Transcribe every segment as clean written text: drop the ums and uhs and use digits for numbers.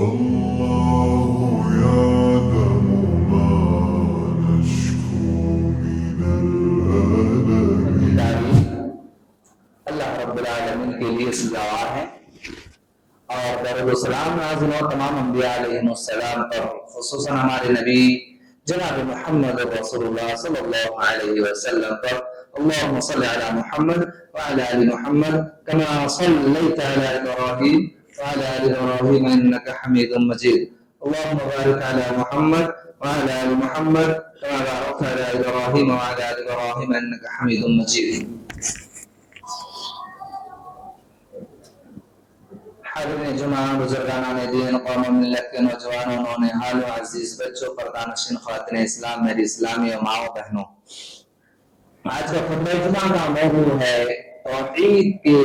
فالله يعلم ما نشكو من الألم. اللہ رب العالمین کے لیے سزاوار ہے اور درود و سلام نازل ہو تمام انبیاء علیہ السلام پر، خصوصاً ہمارے نبی جناب محمد رسول اللہ صلی اللہ علیہ وسلم پر۔ اللهم صل على محمد وعلى آل محمد كما صليت على إبراهيم وعلى آل إبراهيم إنك حميد مجيد، اللهم بارك على محمد وعلى آل محمد كما باركت على إبراهيم وعلى آل إبراهيم إنك حميد مجيد۔ حاضرین جمعہ، بزرگان دین، قوم و ملت کے نوجوانوں، نونہال و عزیز بچوں، پردانشین خواتین اسلام، میری اسلامی و ماؤں بہنوں، آج کا خطبہ جمعہ کا موضوع ہے توحید کے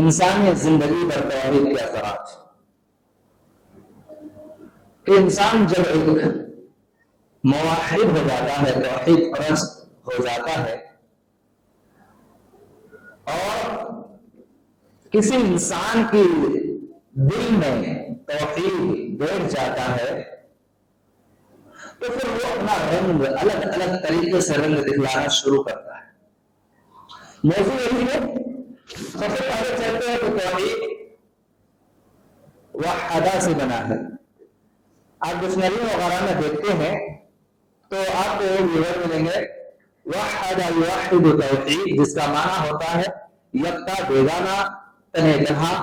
انسانی زندگی پر توحید کے اثرات۔ کہ انسان جب ایک موحد ہو جاتا ہے، توحید پرست ہو جاتا ہے، اور کسی انسان کی دل میں توحید بیٹھ جاتا ہے تو پھر وہ اپنا رنگ الگ الگ طریقے سے رنگ دکھلانا شروع کرتا ہے۔ موضوع یہی ہے، سب سے پہلے چلتے ہیں کہ توحید وحدہ سے بنا ہے۔ آپ ڈکشنری وغیرہ میں دیکھتے ہیں تو آپ کو یہ ورڈ ملیں گے وحدہ یوحد توحید، جس کا معنی ہوتا ہے یکتا، بیگانہ، تنہا جہاں،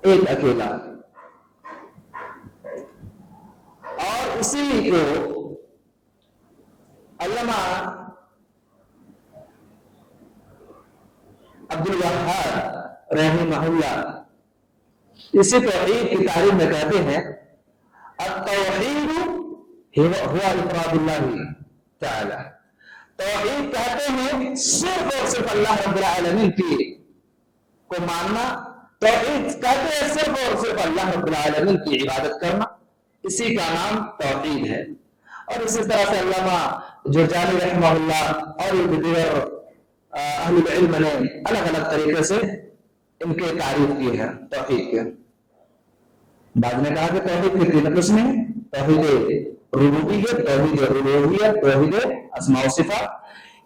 ایک اکیلا۔ اور اسی کو علامہ عبدالوہاب رحمہ اللہ اسی توحید کی تعریف میں کہتے ہیں التوحید هو افراد اللہ تعالی۔ توحید کہتے ہیں صرف اور صرف اللہ رب العالمین کی کو ماننا، توحید کہتے ہیں صرف اور صرف اللہ رب العالمین کی عبادت کرنا، اسی کا نام توحید ہے۔ اور اسی طرح سے علامہ جرجانی رحمہ اللہ اور دیگر اہل العلم نے الگ الگ طریقے سے ان کے تعریف کی ہے توحید کے۔ بعد نے کہا کہ توحید کی تین قسمیں ہیں، توحید ربوبیت، توحید الوہیت، توحید اسماء و صفات۔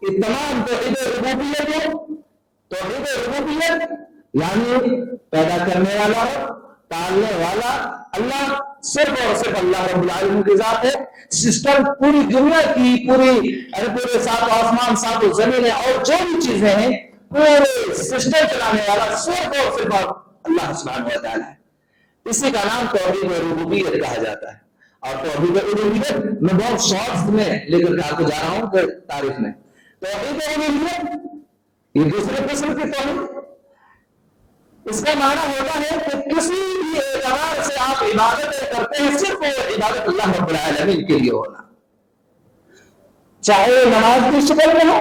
یہ تمام توحید ربوبیت یعنی پیدا کرنے والا، ٹالنے والا اللہ، صرف اور صرف اللہ رب العالمین کی ذات ہے۔ سسٹم پوری دنیا کی، پورے سات آسمان، سات زمینیں اور جو بھی چیزیں ہیں، پورے سسٹم چلانے والا صرف اور صرف اللہ سبحانہ و تعالی ہے۔ اسی کا نام توحید ربوبیت کہا جاتا ہے۔ اور توحید الوہیت میں بہت شارٹس میں لے کر کے آپ کو جا رہا ہوں کہ تاریخ میں توحید الوہیت یہ دوسرے قسم کی توحید، اس کا معنی ہوتا ہے کہ کسی بھی اعتبار سے آپ عبادتیں کرتے ہیں، صرف وہ عبادت اللہ رب العالمین کے لیے ہونا، چاہے نماز کی شکل میں ہو،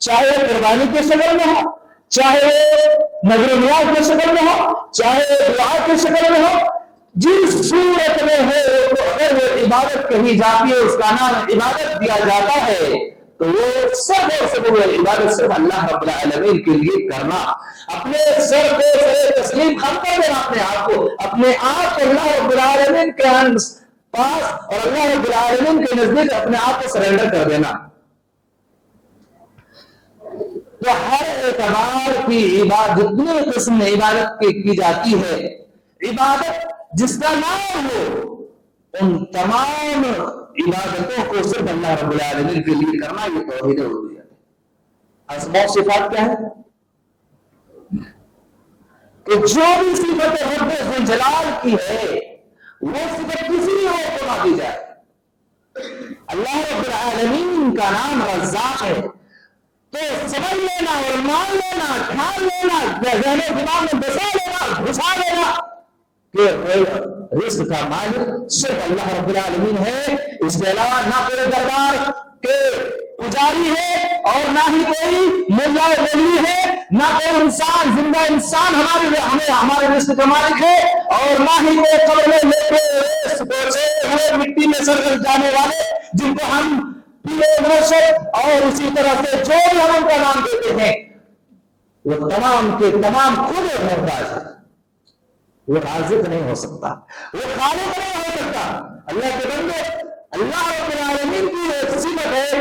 چاہے قربانی کی شکل میں ہو، چاہے نذر و نیاز کی شکل میں ہو، چاہے دعا کی شکل میں ہو، جس صورت میں ہے تو اگر وہ عبادت کہی جاتی ہے، اس کا نام عبادت دیا جاتا ہے، تو وہ سب اور سب عبادت صرف اللہ رب العالمین کے لیے کرنا، اپنے سر پہ تسلیم خم کر دینا، اپنے آپ کو اللہ رب العالمین کے پاس اور اللہ رب العالمین کے نزدیک اپنے آپ کو سرنڈر کر دینا۔ تو ہر اعتبار کی عبادت، جتنی قسم میں عبادت کی جاتی ہے، عبادت جس کا نام ہو، ان تمام عبادتوں کو صرف اللہ رب العالمین کے لیے کرنا، یہ توحید الوہیت ہے۔ اسماء و صفات کیا ہے؟ کہ جو بھی صفت رب ذوالجلال کی ہے وہ صفت کسی اور کو نہ دی جائے۔ اللہ رب العالمین کا نام رزاق ہے، تو سمجھ لینا اور مان لینا، ٹھان لینا، ذہن و دماغ میں بسا لینا، گھسا لینا کہ رزق کا مالک صرف اللہ رب العالمین ہے، اس کے علاوہ نہ کوئی دربار کے پجاری ہے، اور نہ ہی کوئی ملا ولی ہے، نہ کوئی انسان، زندہ انسان ہمارے رزق کا مالک ہے، اور نہ ہی کوئی قبر میں لیٹے ہوئے مٹی میں سر جانے والے جن کو ہم پیے مرشد اور اسی طرح سے جو بھی ہم ان کا نام دیتے ہیں، وہ تمام کے تمام خود محتاج ہے، وہ رازق نہیں ہو سکتا، وہ خالق نہیں ہو سکتا۔ اللہ کے بندے، اللہ رب العالمین کی ایک صفت ہے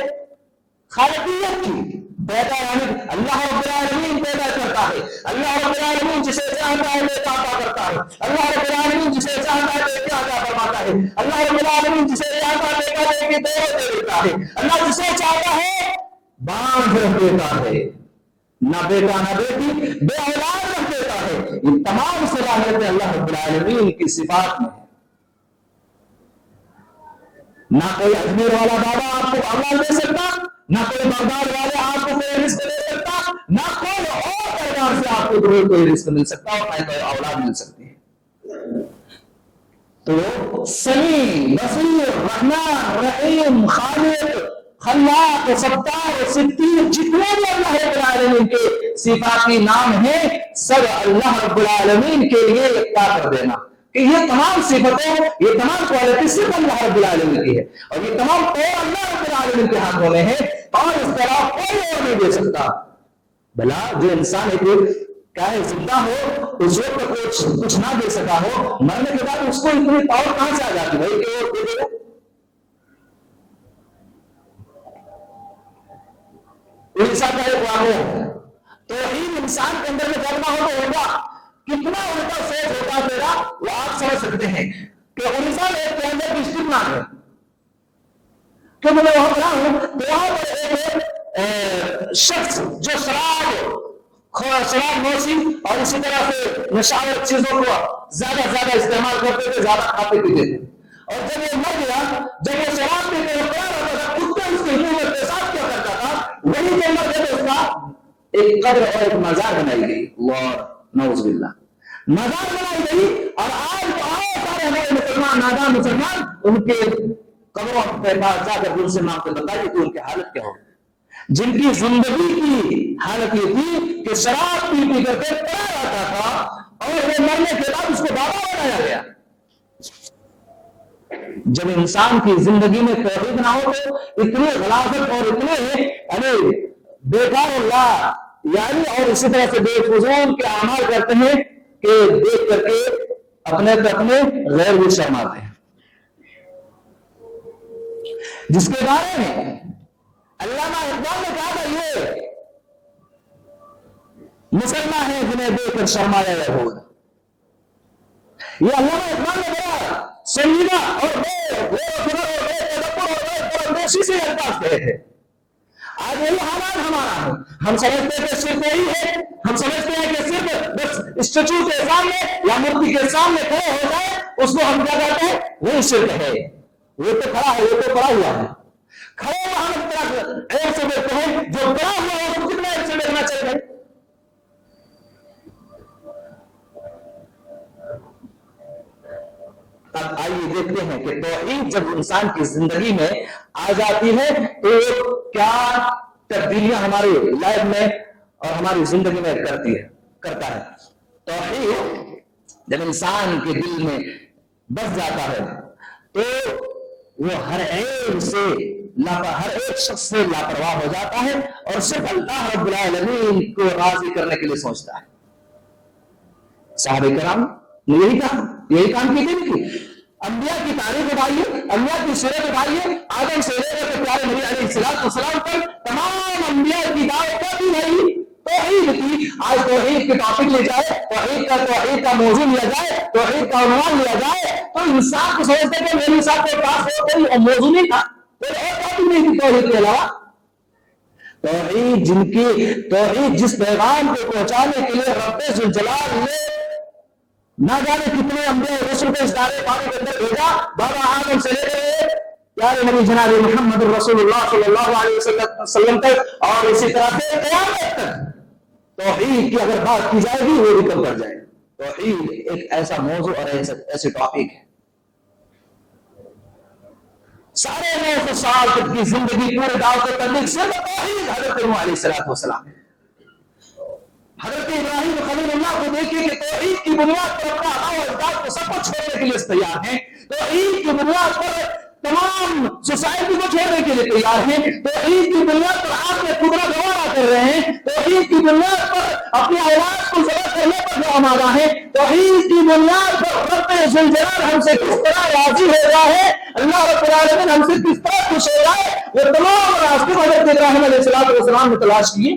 خالقیت کی، پیدا یعنی اللہ رب العالمین پیدا کرتا ہے، اللہ رب العالمین جسے چاہتا ہے نیک عطا کرتا ہے، اللہ رب العالمین جسے چاہتا ہے نیک عطا فرماتا ہے، اللہ رب العالمین جسے چاہتا ہے نیک عطا کی دولت دے دیتا ہے، اللہ جسے چاہتا ہے باندھ رکھ دیتا ہے، نہ بیٹا نہ بیٹی، بے اولاد رکھ دیتا ہے۔ یہ تمام صلاحیتیں اللہ رب العالمین کی صفات میں، نہ کوئی اجمیر والا بابا آپ کو اولاد دے سکتا، نہ کوئی بغداد والے آپ کو کوئی رزق دے سکتا، نہ کوئی اور اعتبار سے آپ کو کوئی رزق مل سکتا اور نہ کوئی اولاد مل سکتی ہے۔ تو سمیع، بصیر، رحمان، رحیم، خالق، خلاق، ستار، ستیر، جتنے بھی اللہ رب العالمین کے صفاتی نام ہیں، سب اللہ رب العالمین کے لیے یکتا کر دینا کہ یہ تمام صفتیں، یہ تمام کوالٹی صرف اللہ رب العالمین کی ہے، اور یہ تمام طور اللہ رب العالمین کے ہاتھوں میں ہے، اور اس طرح کوئی اور نہیں دے سکتا۔ بھلا جو انسان ایک کیا ہے زندہ ہو، اس وقت کچھ نہ دے سکا ہو، مرنے کے بعد اس کو اتنی پاور کہاں سے آ جاتی بھائی کہ وہ دے دے؟ عیسیٰ کا ایک واقعہ ہے، توحید انسان کے اندر میں جب نہ ہو تو ہوگا کتنا الٹا سوچ ہوتا میرا، وہ آپ سمجھ سکتے ہیں کہ انسان ایک کے اندر ڈسٹرکٹ نہ ہے کہ میں وہاں پڑھا ہوں تو وہاں پر ایک شخص جو شراب نوشی اور اسی طرح سے نشاور چیزوں کو زیادہ استعمال کرتے تھے، زیادہ کھاتے پیتے تھے، اور جب یہ مر گیا، جب یہ شراب پیتے ہوئے پڑا رہتا تھا، کتے اس کے منہ میں پیشاب کیا کرتا تھا، وہی جو مر گئے اس کا ایک قبر اور ایک مزار بنائی گئی، اللہ نعوذ باللہ، مزار بنائی گئی، اور آج سارے ہمارے مسلمان، نادان مسلمان ان کے قبروں کے پاس جا کر ان سے مانگتے بتائیے کہ ان کی حالت کیا ہوگی، جن کی زندگی کی حالت یہ تھی کہ شراب پی پی کر کے پڑا رہتا تھا، اور وہ مرنے کے بعد اس کو بابا بنایا گیا۔ جب انسان کی زندگی میں توحید نہ ہو تو اتنی غلاظت اور اتنے بیکار اللہ یعنی اور اسی طرح سے بے فضول کے اعمال کرتے ہیں کہ دیکھ کر کے اپنے غیر بھی شرماتے ہیں، جس کے بارے میں علامہ اقبال نے کہا تھا یہ مسلمان ہیں جنہیں دیکھ کر شرمایا ہوگا۔ یہ علامہ اقبال نے بڑا سنجیدہ اور بے سے الفاظ کہے تھے۔ آج یہی حالات ہمارا ہے، ہم سمجھتے ہیں کہ صرف یہی ہے، ہم سمجھتے ہیں کہ صرف بس اسٹیچو کے سامنے یا مورتی کے سامنے کھڑے ہو جائے اس کو ہم کیا کہتے ہیں، وہی شرک ہے، وہ تو کھڑا ہے، وہ تو پڑا ہوا ہے، کھڑے ہوا ہم اس طرح ایک سے دیکھتے ہیں، جو پڑا ہوا ہے وہ کتنا ایک سے دیکھنا چاہیے۔ اب آئیے دیکھتے ہیں کہ توحید جب انسان کی زندگی میں آ جاتی ہے تو کیا تبدیلیاں ہماری لائف میں اور ہماری زندگی میں کرتا ہے۔ توحید جب انسان کے دل میں بس جاتا ہے تو وہ ہر ایک شخص سے لاپرواہ ہو جاتا ہے اور صرف اللہ رب العالمین کو راضی کرنے کے لیے سوچتا ہے۔ صحابہ کرام نے یہی کام کی تھی، انبیاء کی تاریخ اٹھائیے، انبیاء کی سیرت اٹھائیے، آدم سے لے کر پیارے نبی علیہ السلام پر تمام انبیاء کی دعوت کا بھی نہیں توحید کی۔ آج توحید کے ٹاپک لے جائے، توحید کا موضوع لیا جائے، توحید کا عنوان لیا جائے تو انسان کو سمجھتے کہ میرے ساتھ کے پاس کوئی موضوع نہیں تھا، کوئی اور ٹاپک نہیں تھی توحید کے علاوہ۔ توحید جس پیغام کو پہنچانے کے لیے رب ذوالجلال نے نہ جانے کتنے انبیاء رسول کو اس دائرے پانی کے اندر بھیجا، بابا آدم سے لے کر پیارے نبی جناب محمد رسول اللہ صلی اللہ علیہ وسلم تک اور اسی طرح سے قیامت تک توحید کی اگر بات کی جائے گی وہ بھی کم کر جائے۔ توحید ایک ایسا موضوع اور ایسے ٹاپک ہے، سارے 900 سال تک کی زندگی پورے دعوت و تبلیغ صرف توحید۔ حضرت نوح علیہ السلام، حضرت ابراہیم خلیل اللہ کو دیکھیے کہ توحید کی بنیاد پر اپنا آباء و اجداد کو سب کچھ چھوڑنے کے لیے تیار ہیں، توحید کی بنیاد پر تمام سوسائٹی کو چھوڑنے کے لیے تیار ہیں، توحید کی بنیاد پر آپ نے ٹکڑا گوارا کر رہے ہیں، توحید کی بنیاد پر اپنی اولاد کو ذبح کرنے پر جو آمادہ ہے، توحید کی بنیاد پر رب ذوالجلال ہم سے کس طرح راضی ہو رہا ہے، اللہ رب العالمین ہم سے کس طرح خوش ہو رہا ہے، وہ تمام راستے حضرت ابراہیم علیہ السلام نے تلاش کیے۔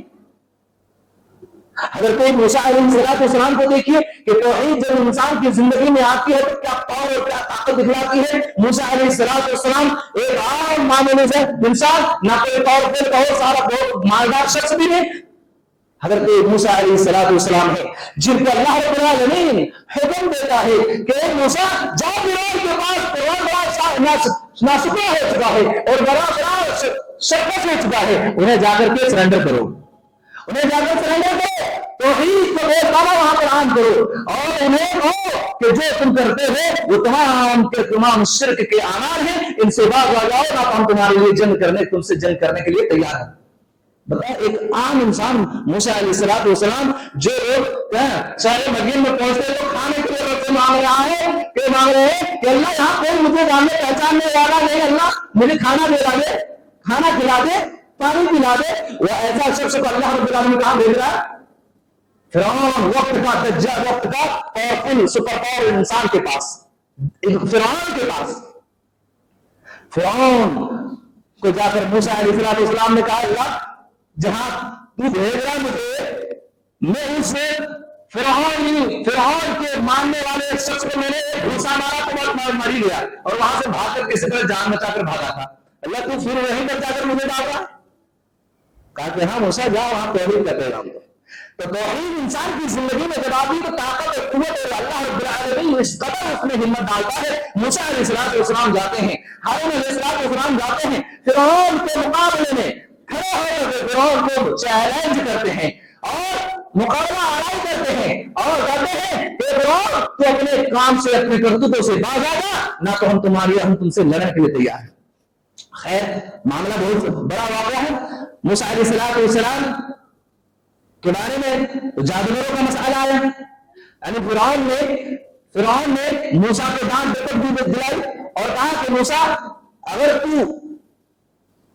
اگر کوئی موسیٰ علیہ السلام کو دیکھیے کہ توحید جب انسان کی زندگی میں آتی ہے تو کیا پاور اور کیا طاقت دکھلاتی ہے۔ موسیٰ علیہ السلام ایک عام معمولی سے انسان، نہ کوئی طور پہ بہت سارا بہت مالدار شخص بھی ہے، حضرت موسیٰ علیہ السلام ہے جن کو اللہ رب العالمین حکم دیتا ہے کہ موسیٰ جا فرعون کے پاس، فرعون بڑا ناسپا ہو چکا ہے اور بڑا شکست ہو چکا ہے، انہیں جا کر کے سرنڈر کرو، انہیں جا کر سرنڈر کرو، توحید کو بے پانا وہاں پر عام کرو، اور انہیں کہو کہ جو تم کرتے ہو وہ تمام کے تمام شرک کے اعمال ہیں، ان سے باز آ جاؤ، نہ تو ہم تمہارے لیے تم سے جنگ کرنے کے لیے تیار ہیں۔ بتائیں ایک عام انسان موسیٰ علیہ السلام جو سارے مدین میں پہنچتے تو کھانے کے لیے رب مانگ رہا ہے کہ اللہ یہاں کوئی مجھے جاننے پہچاننے والا نہیں، اللہ مجھے کھانا دلا دے، کھانا کھلا دے، پانی پلا دے۔ وہ ایسا شخص کو اللہ رب العالمین کہاں بھیج رہا ہے؟ فرعون، وقت کا دجال، وقت کا پاورفل سپر پاور انسان کے پاس، فرعون کے پاس۔ فرعون کو جا کر موسیٰ علیہ السلام نے کہا اللہ جہاں تو بھیج رہا مجھے، میں اس فرعون کے ماننے والے ایک شخص کو میں نے گھوسا مارا تو بہت مر ہی گیا، اور وہاں سے بھاگ کر کسی طرح جان بچا کر بھاگا تھا، اللہ تو پھر وہیں پر جا کر مجھے ڈال رہا ہے؟ کہا کہ ہاں موسیٰ جاؤ وہاں توحید کا پیغام دو۔ تو توحید انسان کی زندگی میں جب آتی تو طاقت اور قوت اور اللہ رب العالمین اس قدر اس میں ہمت ڈالتا ہے۔ موسیٰ علیہ السلام جاتے ہیں، ہارون علیہ السلام جاتے ہیں، فرعون کے مقابلے میں کھڑے ہو کر فرعون کو چیلنج کرتے ہیں اور مقابلہ آرائی کرتے ہیں اور کہتے ہیں کہ فرعون تو اپنے کام سے، اپنے کرتوتوں سے باز آ جا، نہ تو ہم تم سے لڑنے کے لیے تیار ہیں۔ خیر معاملہ بہت بڑا واقعہ ہے۔ موسیٰ علیہ السلام کے بارے میں جادوگروں کا مسئلہ آیا، یعنی فرعون نے موسیٰ کو ڈانٹ دے کر دلائی اور کہا کہ موسیٰ اگر تو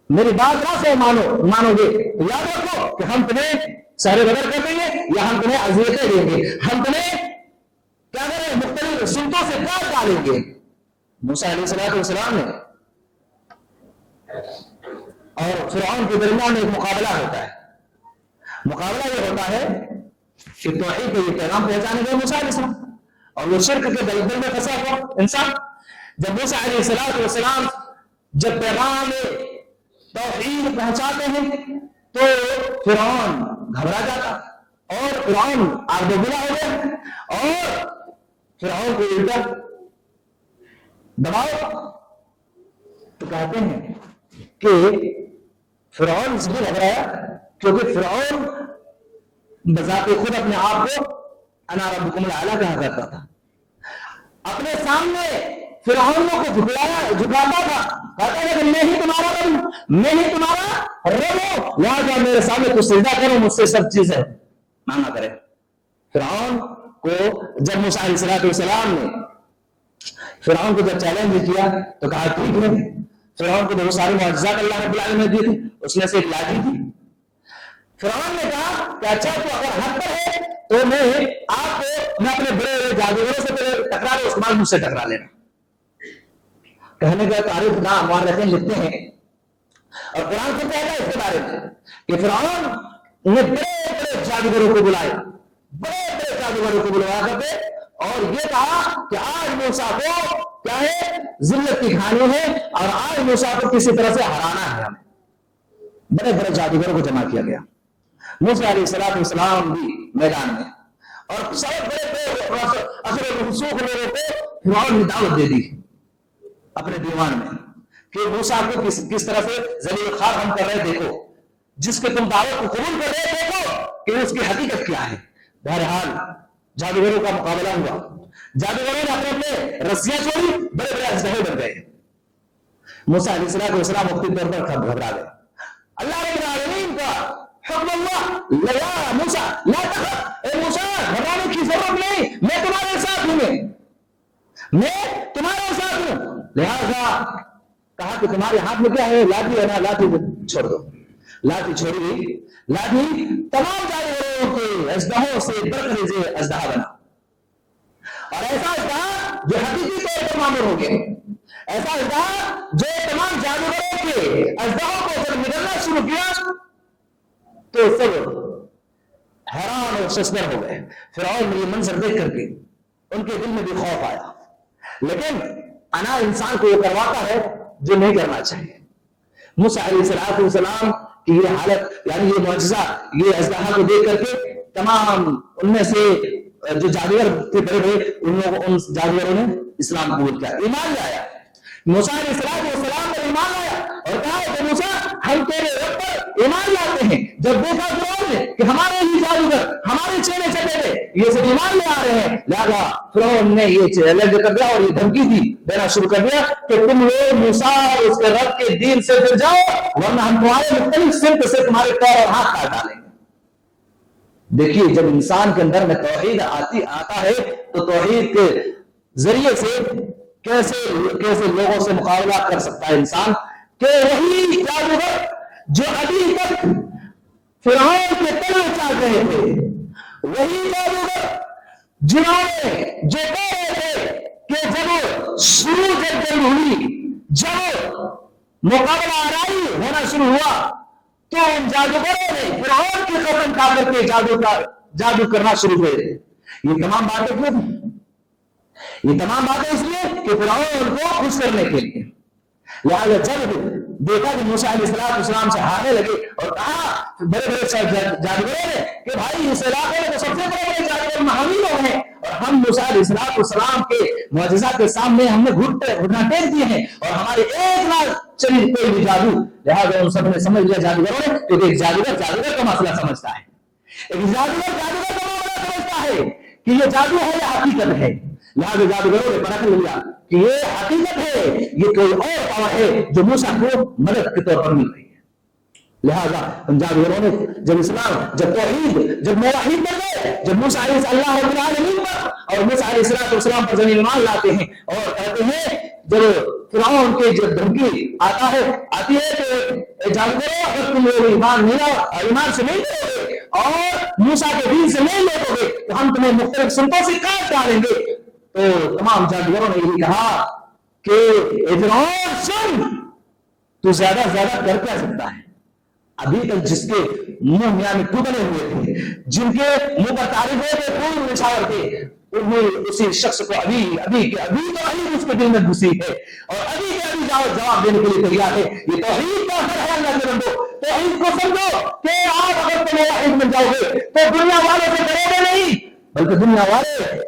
میری بات نہ سے مانو گے تو یاد رکھو کہ ہم تمہیں سارے بدر کر دیں گے یا ہم تمہیں اذیتیں دیں گے، ہم تمہیں کیا کریں مختلف سمتوں سے کاٹ ڈالیں گے۔ موسیٰ علیہ السلام نے اور فرعون کے درمیان ایک مقابلہ ہوتا ہے۔ مقابلہ یہ ہوتا ہے کہ توحید کو یہ پیغام پہنچانے گئے موسیٰ علیہ السلام اور وہ شرک کے دلدل میں پھنسا ہوا انسان۔ جب موسیٰ علیہ السلام جب پیغام توحید پہنچاتے ہیں تو فرعون گھبرا جاتا اور فرعون آگ بگلا ہو گیا اور فرعون کو الٹا دباؤ۔ تو کہتے ہیں کہ فرعون اس لیے گھبرایا کیونکہ فرعون بذات خود اپنے آپ کو انا ربکم الاعلی کہا کرتا تھا، اپنے سامنے فرعونوں کو جھکاتا تھا، کہتا ہے کہ میں ہی تمہارا رب، میں ہی تمہارا رب ہوں، لہٰذا میرے سامنے تو سجدہ کرو، مجھ سے سب چیزیں مانگا کرے۔ فرعون کو جب موسیٰ علیہ السلام نے فرعون کو جب چیلنج کیا تو کہا ٹھیک ہے، فرعون کو بہت سارے معجزات اللہ رب العالمین نے دیے تھے، اس میں سے ایک لاٹھی تھی۔ فرعون نے کہا کہ اچھا تو اگر حق پر ہے تو میں اپنے بڑے جادوگروں سے ٹکرا لے، اس کے بعد مجھ سے ٹکرا لینا۔ کہنے کا تاریخ نام مورخین لکھتے ہیں اور قرآن کو کہتا ہے اس کے بارے میں کہ فرعون نے بڑے جادوگروں کو بلایا، کرتے اور یہ کہا کہ آج موسیٰ کو کیا ہے ذلت کی کھانی ہے اور آج موسیٰ کو کسی طرح سے ہرانا ہے۔ ہمیں بڑے جادوگروں کو جمع کیا گیا، موسیٰ علیہ السلام بھی میدان میں، اور سب بڑے اثر و رسوخ لوگوں کو فرعون نے دعوت دے دی اپنے دیوان میں کہ موسیٰ کو کس طرح سے ذلیل خوار ہم کر رہے، دیکھو جس کے تم دعوت کو قبول کر رہے، دیکھو کہ اس کی حقیقت کیا ہے۔ بہرحال جادوگروں کا مقابلہ ہوا، جادوگروں نے اپنے رسیاں چھوڑی، بڑے اسلحے بن گئے۔ موسیٰ علیہ السلام مختلف طور پر گھبرا گئے۔ اللہ رب العالمین کا حکم اللہ یا موسیٰ لا تخف، اے موسیٰ گھبرانے کی ضرورت نہیں، میں تمہارے ساتھ ہوں، میں تمہارے ساتھ ہوں۔ لہذا کہا کہ تمہارے ہاتھ میں کیا ہے؟ لاٹھی ہے نا، لاٹھی چھوڑ دو. لاٹھی چھوڑی گئی. لاٹھی تمام جانوروں کے اژدہوں سے برخلیز اژدہا بنا، اور ایسا اژدہا جو حقیقی طور پر معمور ہو گیا، ایسا اژدہا جو تمام جانوروں کے اژدہوں کو جب نگلنا شروع کیا تو سب حیران اور ششدر ہو گئے. فرعون نے یہ منظر دیکھ کر کے ان کے دل میں بھی خوف آیا، لیکن انا انسان کو یہ کرواتا ہے جو نہیں کرنا چاہیے. موسیٰ علیہ السلام کی یہ حالت، یعنی یہ معجزہ، یہ اژدہا کو دیکھ کر کے تمام ان میں سے جو جادوگر تھے بڑے بڑے، ان جادوگروں نے اسلام قبول کیا، ایمان لایا. موسیٰ علیہ السلام پر ایمان لایا اور کہا کہ موسیٰ ہم تیرے رب پر ایمان لاتے ہیں. جب دیکھا فرعون نے کہ ہمارے ہی جادوگر، ہمارے چیلے چلے تھے، یہ سب ایمان لے آ رہے ہیں، لہذا فرعون نے یہ چیلنج کر دیا اور یہ دھمکی دینا شروع کر دیا کہ تم لوگ موسیٰ اور اس کے رب کے دین سے پھر جاؤ، ورنہ ہم تمہارے مختلف سمت سے تمہارے پیر اور ہاتھ کاٹ ڈالیں گے. دیکھیے جب انسان کے اندر میں توحید آتا ہے تو توحید کے ذریعے سے کیسے لوگوں سے مقابلہ کر سکتا ہے انسان، کہ وہی جادوگر جو ابھی تک فرعون کے تلے چل رہے تھے، وہی جادوگر جنہوں نے جو کہہ رہے تھے کہ جب جنگ ہوئی، جب مقابلہ آرائی ہونا شروع ہوا تو ان جادوگروں نے فرعون کی قسم کھا کر کے جادو کرنا شروع ہوئے. یہ تمام باتیں کیوں؟ یہ تمام باتیں اس لیے کہ فرعون کو خوش کرنے کے لیے. لہٰذا جب دیکھا کہ موسیٰ علیہ السلام سے ہارنے لگے اور کہا بڑے بڑے جادوگروں نے کہ بھائی اس علاقے میں تو سب سے بڑے بڑے جادوگر حامی لوگ ہیں، اور ہم موسیٰ علیہ السلام کے معجزات کے سامنے ہم نے گھٹنا ٹیک دیے ہیں اور ہمارے ایک نہ چلی کوئی بھی جادو. لہٰذا ان سب نے سمجھ لیا جادوگروں نے کہ ایک جادوگر کا مسئلہ سمجھتا ہے، ایک جادوگر کا معاملہ سمجھتا ہے کہ یہ جادو ہے یا حقیقت ہے. لہٰذا جادوگروں نے پرکھ لیا کہ یہ حقیقت ہے، یہ کوئی اور پاور ہے جو موسیٰ کو مدد کے طور پر مل رہی ہے. لہٰذا ان جادوگروں نے جب اسلام، جب توحید، جب موحد بن گئے، جب موسیٰ علیہ اللہ رب العالمین پر اور موسیٰ علیہ السلام پر زمین ایمان لاتے ہیں اور کہتے ہیں، جب فرعون کے جب دھمکی آتی ہے کہ جادوگروں اگر تم لوگ ایمان سے نہیں کرو گے اور موسیٰ کے دین سے نہیں لوٹو گے تو ہم تمہیں مختلف سمتوں سے کاٹ ڈالیں گے. تو تمام جادوگروں نے یہی کہا کہ فرعون سن، تو زیادہ سے زیادہ کر کیا سکتا ہے؟ ابھی تک جس کے منہ میاں میں تو بنے ہوئے تھے، جن کے منہ پر تعریف ہوئے تھے، پھول نچھاور تھے، اسی شخص کو ابھی تو اس کے دل میں گھسی ہے اور ابھی جواب دینے کے لیے تیار ہے. یہ توحید کا اثر ہے. اللہ کے بندو توحید کو سمجھو کہ آپ اگر تم واحد بن جاؤ گے تو دنیا والوں سے ڈرو گے نہیں، بلکہ دنیا والے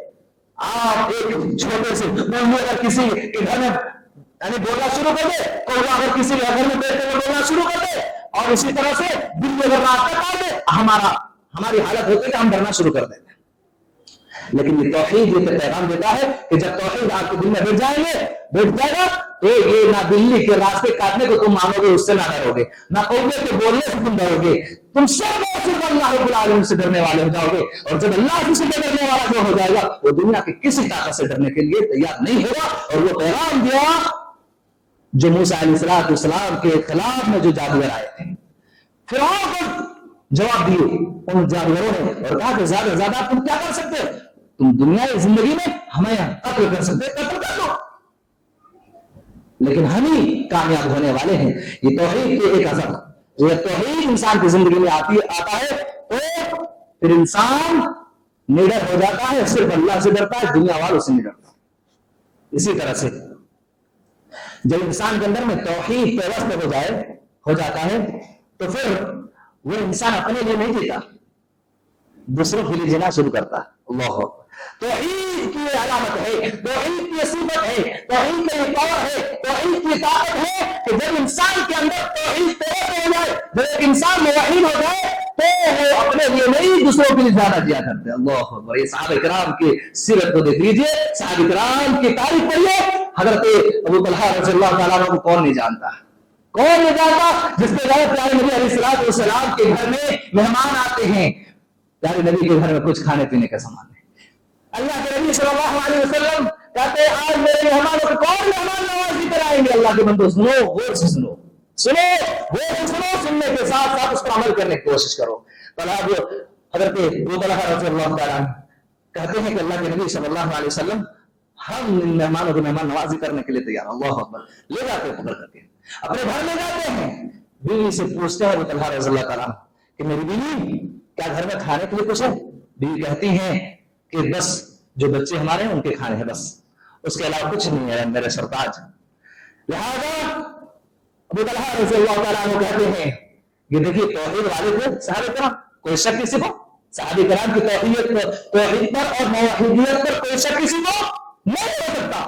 آپ ایک چھوٹے سے اگر کسی کے گھر میں یعنی بولنا شروع کر دے، کوڑا اگر کسی کے گھر میں بیٹھے ہوئے بولنا شروع کر دے اور اسی طرح سے دل میں اگر رابطہ ڈال دے، ہماری حالت ہوتی ہے کہ ہم ڈرنا شروع کر دیتے ہیں. لیکن یہ توحید یہ پیغام دیتا ہے کہ جب توحید آپ کے دل میں بیٹھ جائے گا تو یہ نہ دلی کے راستے کاٹنے کو تم مانو گے، اس سے نہ ڈرو گے، نہ قومے کے بولنے سے تم ڈرو گے، تم سب صرف اللہ رب العالمین سے ڈرنے والے ہو جاؤ گے. اور جب اللہ سے ڈرنے والا جو ہو جائے گا وہ دنیا کی کسی طاقت سے ڈرنے کے لیے تیار نہیں ہوگا. اور وہ پیغام دیا جو موسیٰ علیہ السلام کے خلاف میں جو جادوگر آئے تھے، فرعون کو جواب دیے ان جادوگروں نے اور کہا کہ زیادہ سے زیادہ تم کیا کر سکتے ہو؟ تم دنیا کی زندگی میں ہمیں قتل کر سکتے، قتل کر دو، لیکن ہم ہی کامیاب ہونے والے ہیں. یہ توحید کے ایک اثر، جو توحید انسان کی زندگی میں آتا ہے تو پھر انسان نڈر ہو جاتا ہے، صرف اللہ سے ڈرتا ہے، دنیا والوں سے نہیں ڈرتا. اسی طرح سے جب انسان کے اندر میں توحید پیوست ہو جاتا ہے تو پھر وہ انسان اپنے لیے نہیں جیتا، دوسروں کے لیے جینا شروع کرتا. اللہ توحید کی علامت ہے، توحید کی صفت ہے، توحید کی پاور ہے، توحید کی طاقت ہے کہ جب انسان کے اندر توحید پیوست ہو جائے، جب ایک انسان موحد ہو جائے تو وہ اپنے لیے نہیں دوسروں کے لیے زیادہ جیا کرتے. اللہ اکبر. یہ صحابہ کرام کی سیرت کو دیکھ لیجیے، صحابہ کرام کی تاریخ پڑھیے. حضرت ابو طلحہ رضی اللہ تعالیٰ عنہ کو کون نہیں جانتا، جس کے بعد پیارے نبی علیہ السلام کے گھر میں مہمان آتے ہیں، پیارے نبی کے گھر میں کچھ کھانے پینے کا سامان ہے. اللہ کے نبی صلی اللہ علیہ وسلم کہتے ہیں آج میرے مہمانوں کو کون مہمان نوازی کرائیں گے؟ اللہ کے بندو سنو، غور سے سنو، غور سے سنو، سننے کے ساتھ ساتھ اس پر عمل کرنے کی کوشش کرو۔ حضرت ابو طلحہ رضی اللہ تعالیٰ عنہ کہتے ہیں کہ اللہ کے نبی صلی اللہ علیہ وسلم ہم ان مہمانوں کو مہمان نوازی کرنے کے لیے تیار، اللہ اکبر، لے جاتے ہیں پکڑ کر کے اپنے گھر لے جاتے ہیں۔ بیوی سے پوچھتے ہیں ابو طلحہ رضی اللہ تعالیٰ کہ میری بیوی کیا گھر میں کھانے کے لیے کچھ ہے؟ بیوی کہتی ہیں کہ بس جو بچے ہمارے ہیں ان کے کھانے ہیں، بس اس کے علاوہ کچھ نہیں ہے میرے سرتاج۔ لہذا ابو طلحہ رضی اللہ تعالیٰ عنہ کہتے ہیں یہ دیکھیے توحید والے تھے صحابہ کرام، کوئی شک کسی کو صحابہ کرام کی توحید پر اور موحدیت پر کوئی شک کسی کو نہیں ہو سکتا۔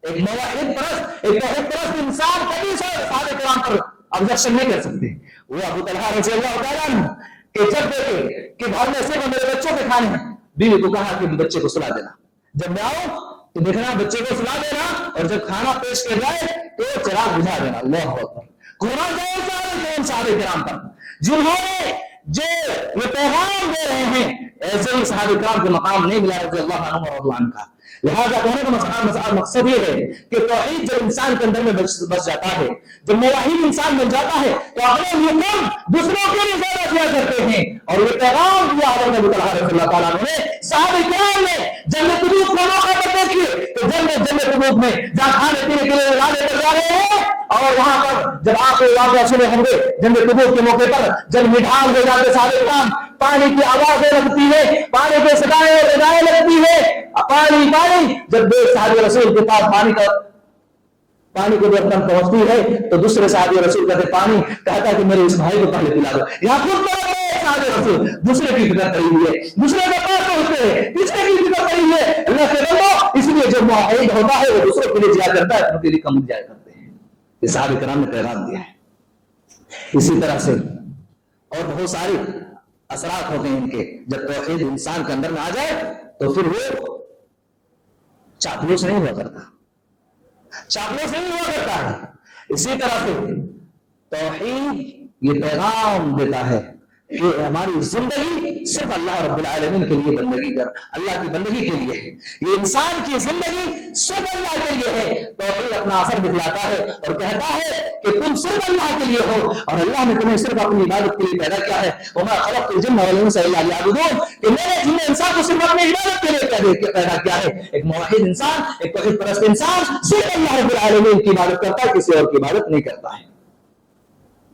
ایک موحد پرست، ایک توحید پرست انسان کبھی صحابہ کرام پر آبجیکشن نہیں کر سکتے۔ وہ ابو طلحہ رضی اللہ تعالیٰ عنہ کہ جب دیکھے کہ گھر میں صرف میرے بچوں کے کھانے ہیں، بیوی کو کہا کہ بچے کو سلا دینا، جب میں آؤں تو دیکھنا بچے کو سلا دینا، اور جب کھانا پیش کر جائے تو چراغ بجھا دینا۔ اللہ اکبر۔ قرآن صحابہ کرام پر جنہوں نے جو یہ پیغام دے رہے ہیں، ایسے ہی صحابہ کرام کو مقام نہیں ملا رضی اللہ عنہ اور رضوان کا۔ لہذا کہنے کا مقصد یہ ہے کہ توحید جب انسان کے اندر میں بس جاتا ہے، جب موحد انسان بن جاتا ہے تو اپنے لیے کم دوسروں کے لیے زیادہ کیا کرتے ہیں۔ اور یہ پیغام دیا حضرت ابو طلحہ رضی اللہ تعالیٰ عنہ نے صحابہ کرام نے جنگ تبوک کا موقع پر دیکھیے تو جنگ تبوک میں جہاں کھانے پینے کے لیے لانے پر جا رہے ہیں، اور وہاں پر جب آپ واقعہ سنے ہوں گے جنگ تبوک کے موقع پر جب مٹھان ہو جاتے صحابہ کرام، پانی کی آوازیں لگتی ہے، پانی کے صدائیں ردائیں لگتی ہے، پانی پانی، جب دو صحابی رسول کے پاس پانی کو برتن پہنچتی ہے تو دوسرے صحابی رسول کہتے پانی، کہتا کہ میرے اس بھائی کو پہلے پلا دو۔ یہاں خود صحابی رسول دوسرے کی فکر کری ہوئی ہے، دوسرے کے پاس پہنچتے ہیں، تیسرے کی فکر کری ہوئی ہے۔ اللہ کے بندو، اس لیے جب موحد ہوتا ہے وہ دوسروں کے لیے جیا کرتا ہے، اپنے کے لیے کم جایا کرتے ہیں۔ یہ صحابہ کرام نے پیغام دیا ہے۔ اسی طرح سے اور بہت ساری اثرات ہوتے ہیں ان کے، جب توحید انسان کے اندر میں آ جائے تو پھر وہ چاپلوس نہیں ہوا کرتا، چاپلوس نہیں ہوا کرتا ہے۔ اسی طرح سے توحید یہ پیغام دیتا ہے کہ ہماری زندگی صرف اللہ رب العالمین کے لیے بندگی کر، اللہ کی بندگی کے لیے ہے۔ یہ انسان کی زندگی صرف اللہ کے لیے ہے۔ توحید اپنا اثر دکھلاتا ہے اور کہتا ہے کہ تم صرف اللہ کے لیے ہو، اور اللہ نے تمہیں صرف اپنی عبادت کے لیے پیدا کیا ہے۔ وما خلقت الجن والانس الا ليعبدون، کہ میں نے جن انسان کو صرف اپنی عبادت کے لیے پیدا کیا ہے۔ ایک موحد انسان، ایک توحید پرست انسان صرف اللہ رب العالمین کی عبادت کرتا ہے، کسی اور کی عبادت نہیں کرتا ہے۔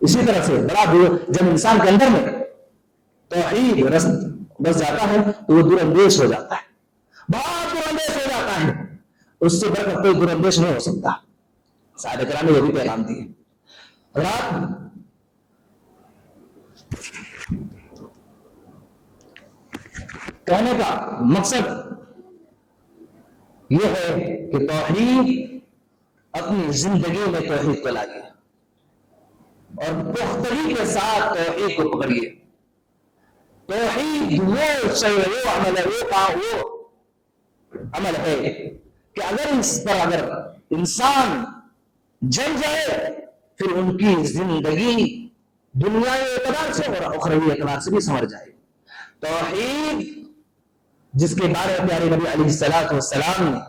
اسی طرح سے بڑا جب انسان کے اندر میں توحید بس جاتا ہے تو وہ دور اندیش ہو جاتا ہے، بہت دور اندیش ہو جاتا ہے، اس سے بڑھ کر کوئی دور اندیش نہیں ہو سکتا۔ صحابہ کرام نے یہ بھی پیغام دیے۔ کہنے کا مقصد یہ ہے کہ توحید اپنی زندگی میں توحید کو لائیے اور پختگی کے ساتھ توحید کو پکڑیے۔ توحید وہ عمل ہے کہ اگر انسان جل جائے پھر ان کی زندگی دنیاوی اعتبار سے اور اخروی اعتبار سے بھی سنور جائے۔ توحید جس کے بارے میں پیارے نبی علیہ الصلوۃ والسلام نے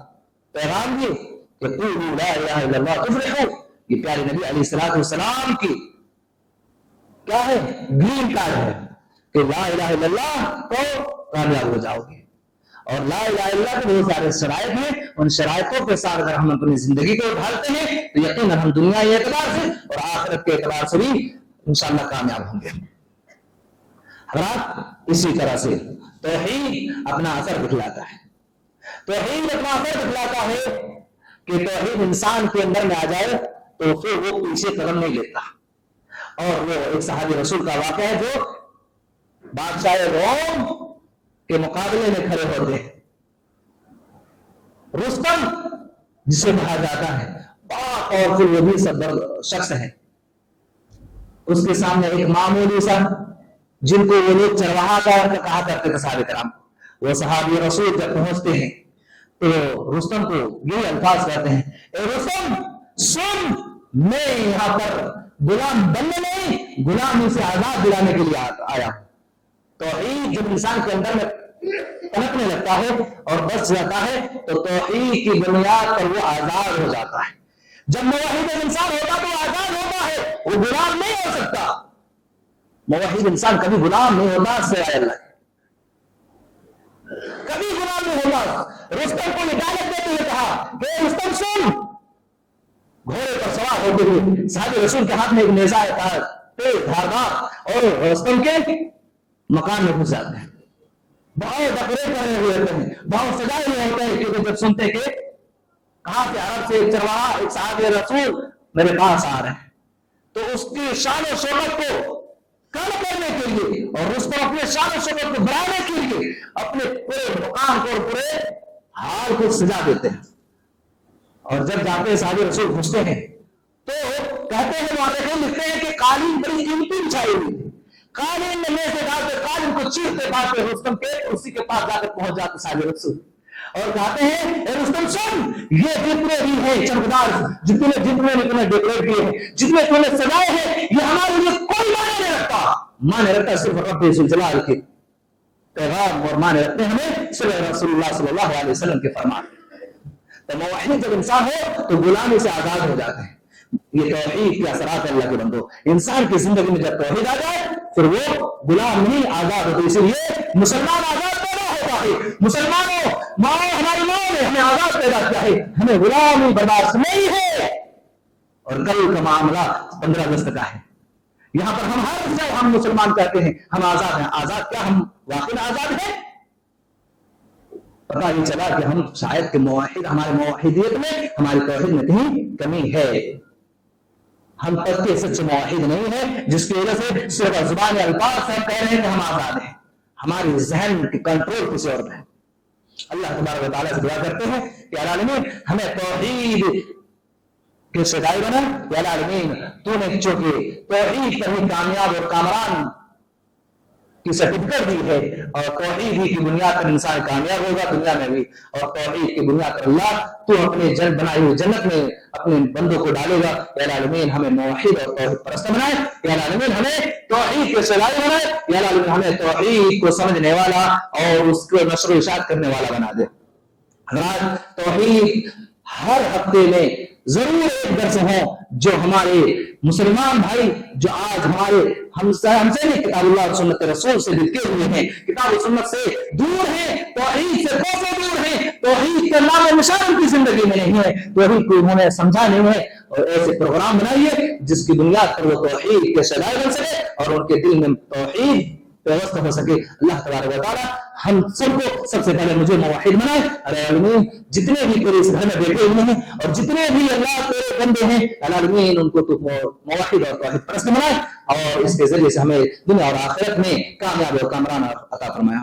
پیغام دیے کہ قولوا لا الہ الا اللہ تفلحوا، یہ پیارے نبی علیہ الصلوۃ والسلام کی کیا ہے؟ گرین کارڈ ہے کہ لا الہ الا اللہ تو کامیاب ہو جاؤ گے۔ اور لا الہ الا اللہ کے بہت سارے شرائط ہیں، ان شرائطوں کے ساتھ اگر ہم اپنی زندگی کو ڈھالتے ہیں تو یقیناً ہم دنیائی اعتبار سے اور آخرت کے اعتبار سے بھی انشاءاللہ کامیاب ہوں گے۔ حضرات، اسی طرح سے توحید اپنا اثر دکھلاتا ہے۔ توحید اپنا اثر دکھلاتا ہے کہ توحید انسان کے اندر میں آ جائے تو پھر وہ پیچھے قدم نہیں لیتا۔ اور وہ ایک صحابی رسول کا واقعہ ہے جو بادشاہ روم کے مقابلے میں کھڑے ہوتے ہیں۔ رستم جسے کہا جاتا ہے پاک اور پھر وہ بھی شخص ہے، اس کے سامنے ایک معمولی سا جن کو وہ لوگ چرواہا کہا کرتے تھے صحابہ کرام، وہ صحابی رسول جب پہنچتے ہیں تو رستم کو یہ الفاظ کہتے ہیں، اے رستم سن، میں یہاں پر غلام بننے نہیں، غلامی سے آزاد دلانے کے لیے آیا ہوں۔ توحید جب انسان کے اندر میں پلٹنے لگتا ہے اور بس جاتا ہے تو توحید کی بنیاد پر وہ آزاد ہو جاتا ہے. جب موحد انسان ہوتا تو آزاد ہوتا ہے, وہ غلام نہیں ہو سکتا. موحد انسان کبھی غلام نہیں ہوتا سوائے اللہ کے, کبھی غلام نہیں ہوتا. رستم کو ہدایت دیتے ہوئے کہا کہ رستم سن, گھوڑے پر سوار ہوتے ہوئے صحابی رسول کے ہاتھ میں ایک نیزہ تھا تیز دھاردار, اور رستم کے مکان میں گھس جاتے ہیں. بہت ڈکرے کرے ہوئے ہوتے ہیں, بہت سجائے ہوئے ہوتے ہیں, کیونکہ جب سنتے کہ کہاں سے عرب سے ایک چرواہا ایک صحابی رسول میرے پاس آ رہے ہیں, تو اس کی شان و شوکت کو کم کرنے کے لیے اور اس کو اپنے شان و شوکت کو بڑھانے کے لیے اپنے پورے مقام کو اور پورے حال کو سجا دیتے ہیں. اور جب جاتے ہیں صحابی رسول گھستے ہیں تو کہتے ہیں مورخین لکھتے ہیں کہ قالین بڑی قیمتی بچھائی ہوئی تھی, قالین میں سے ڈالتے قالین کو چیرتے پاتے رستم کے اسی کے پاس جا کر پہنچ جاتے صحابی رسول اور کہتے ہیں اے رستم سن, یہ جتنے بھی ہیں چمکدار, جتنے نے ڈیکوریٹ کیے ہیں, جتنے تم نے سجائے ہیں, یہ ہمارے لیے کوئی معنی نہیں رکھتا. معنی رکھتا صرف رب ذوالجلال کے پیغام, اور معنی رکھتے ہمیں صرف رسول اللہ صلی اللہ علیہ وسلم کے فرمان. تو موحد جب انسان ہو تو غلامی سے آزاد ہو جاتے ہیں. یہ توحید کے اثرات اللہ کے بندو, انسان کی زندگی میں جب توحید آ جائے پھر وہ غلام نہیں آزاد ہوتے. اسی لیے مسلمان آزاد پیدا ہوتا ہے. مسلمانوں ماں ہماری ماں نے ہمیں آزاد پیدا کیا ہے, ہمیں غلامی برداشت نہیں ہے. اور کل کا معاملہ 15 اگست کا ہے, یہاں پر ہم ہر جگہ ہم مسلمان کہتے ہیں ہم آزاد ہیں. آزاد کیا ہم واقعی آزاد ہیں؟ پتہ نہیں چلا کہ ہم شاید کہ موحد, ہمارے موحدیت میں ہماری توحید میں کہیں کمی ہے. ہم پکے سچے موحد نہیں ہیں, جس کی وجہ سے صرف زبان یا الفاظ سے ہم کہہ رہے ہیں کہ ہم آزاد ہیں. ہماری ذہن کی کنٹرول کسی اور میں ہے. اللہ تبارک و تعالیٰ سے دعا کرتے ہیں کہ العالمین ہمیں توحید کے شجاعی بنا. یا العالمین تو نے چونکہ توحید پر ہی کامیاب اور کامران کی سرٹیفکیٹ دی ہے, اور توحید ہی کی بنیاد پر انسان کامیاب ہوگا دنیا میں بھی, اور توحید کی بنیاد پر اللہ تو اپنے بنائی ہوئی جنت میں اپنے بندوں کو ڈالے گا. یا العالمین ہمیں موحد اور توحید پرست بنائے. یا العالمین ہمیں توحید کے شجاعی بنائے. یا العالمین ہمیں توحید کو سمجھنے والا اور اس کو نشر و اشاعت کرنے والا بنا دے. حضرات توحید ہر ہفتے میں ضرور ایک درس ہوں جو ہمارے مسلمان بھائی جو آج ہمارے ہم سے نہیں کتاب اللہ اور سنت رسول سے لکھے ہوئے ہیں, کتاب و سنت سے دور ہیں, توحید سے کوسوں دور ہیں, توحید کے نام و نشان ان کی زندگی میں نہیں ہے, توحید کو انہوں نے سمجھا نہیں ہے. اور ایسے پروگرام بنائیے جس کی بنیاد پر وہ توحید کے شجاعی بن سکے اور ان کے دل میں توحید پیوست ہو سکے. اللہ تبارک و تعالیٰ ہم سب کو سب سے پہلے مجھے موحد بنائے. العالمین جتنے بھی پورے اس گھر میں بیٹھے ہوئے ہیں اور جتنے بھی اللہ کے بندے ہیں, العالمین ان کو تو موحد اور توحید پرست بنائے, اور اس کے ذریعے سے ہمیں دنیا اور آخرت میں کامیاب اور کامران عطا فرمائے.